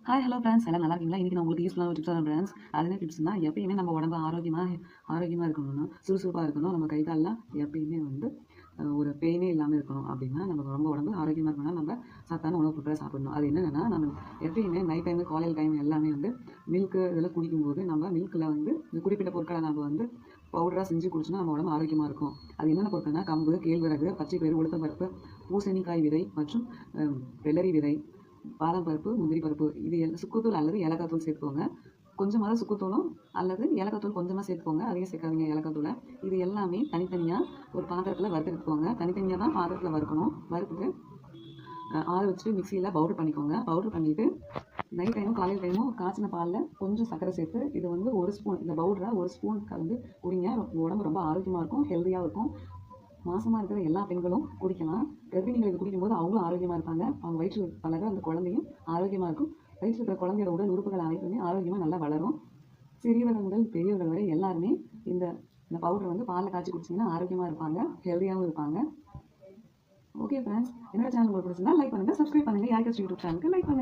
Hi hello friends எல்லாம் நல்லா இருக்கீங்களா? இன்றைக்கி நான் உங்களுக்கு யூஸ்ஃபுல்லான டிப்ஸ் தரேன் ஃப்ரெண்ட்ஸ். அது என்ன டிப்ஸ்னா, எப்பயுமே நம்ம உடம்பு ஆரோக்கியமாக இருக்கணும்னா, சுறுசுறுப்பாக இருக்கணும். நம்ம கை கால்லாம் எப்பயுமே வந்து ஒரு பெயினே இல்லாமல் இருக்கணும் அப்படின்னா, நம்ம ரொம்ப உடம்பு ஆரோக்கியமாக இருக்கணும்னா நம்ம சத்தான உணவு பொருட்களை சாப்பிடணும். அது என்னென்னா, நம்ம எப்பயுமே நைட் டைமு காலையில் டைம் எல்லாமே வந்து மில்க்கு இதெல்லாம் குடிக்கும்போது நம்ம மில்கில் வந்து இந்த குறிப்பிட்ட பொருட்களை நம்ம வந்து பவுடராக செஞ்சு குடிச்சோன்னா நம்ம உடம்பு ஆரோக்கியமாக இருக்கும். அது என்னென்ன பொருட்கள்னா கம்பு, கேழ்வரகு, பச்சை பயிறு, உளுத்தம்பருப்பு, பூசணிக்காய் விதை மற்றும் வெள்ளரி விதை, பாதாம் பருப்பு, முந்திரி பருப்பு, இது சுக்குத்தூள் அல்லது ஏலக்காய் தூள் சேர்த்துக்கோங்க. கொஞ்சமாக சுக்குத்தூளும் அல்லது ஏலக்காய் தூள் கொஞ்சமாக சேர்த்துக்கோங்க. அதிகம் சேர்க்காதீங்க ஏலக்காய் தூளை. இது எல்லாமே தனித்தனியாக ஒரு பாத்திரத்தில் வறுத்தெடுத்துக்கோங்க. தனித்தனியாக தான் பாத்திரத்தில் வறுக்கணும். வறுத்துட்டு ஆற வச்சுட்டு மிக்சியில் பவுடர் பண்ணிக்கோங்க. பவுடர் பண்ணிவிட்டு நைட் டைமும் காலையில் டைமும் காய்ச்சின பாலில் கொஞ்சம் சர்க்கரை சேர்த்து இது வந்து ஒரு ஸ்பூன் இந்த பவுடரை ஒரு ஸ்பூன் கலந்து குடிங்க. உடம்பு ரொம்ப ஆரோக்கியமாக இருக்கும், ஹெல்த்தியாகவும் இருக்கும். மாசமாக இருக்கிற எல்லா பெண்களும் குடிக்கலாம். கர்ப்பிணிகள் இது குடிக்கும்போது அவங்களும் ஆரோக்கியமாக இருப்பாங்க. அவங்க வயிற்று வளர அந்த குழந்தையும் ஆரோக்கியமாக இருக்கும். வயிற்றில் இருக்கிற குழந்தையோட உடல் உறுப்புகள் அனைத்துமே ஆரோக்கியமாக நல்லா வளரும். சிறியவர்கள் முதல் பெரியவர்கள் வரை எல்லாருமே இந்த இந்த பவுடர் வந்து பாலில் காய்ச்சி குடிச்சிங்கன்னா ஆரோக்கியமாக இருப்பாங்க, ஹெல்த்தியாகவும் இருப்பாங்க. ஓகே ஃப்ரெண்ட்ஸ், என்னோட சேனல் உங்களுக்கு பிடிச்சிருந்தா லைக் பண்ணுங்கள், சப்ஸ்கிரைப் பண்ணுங்கள். யாருக்கு யூடியூப் சேனலுக்கு லைக் பண்ணுங்கள்.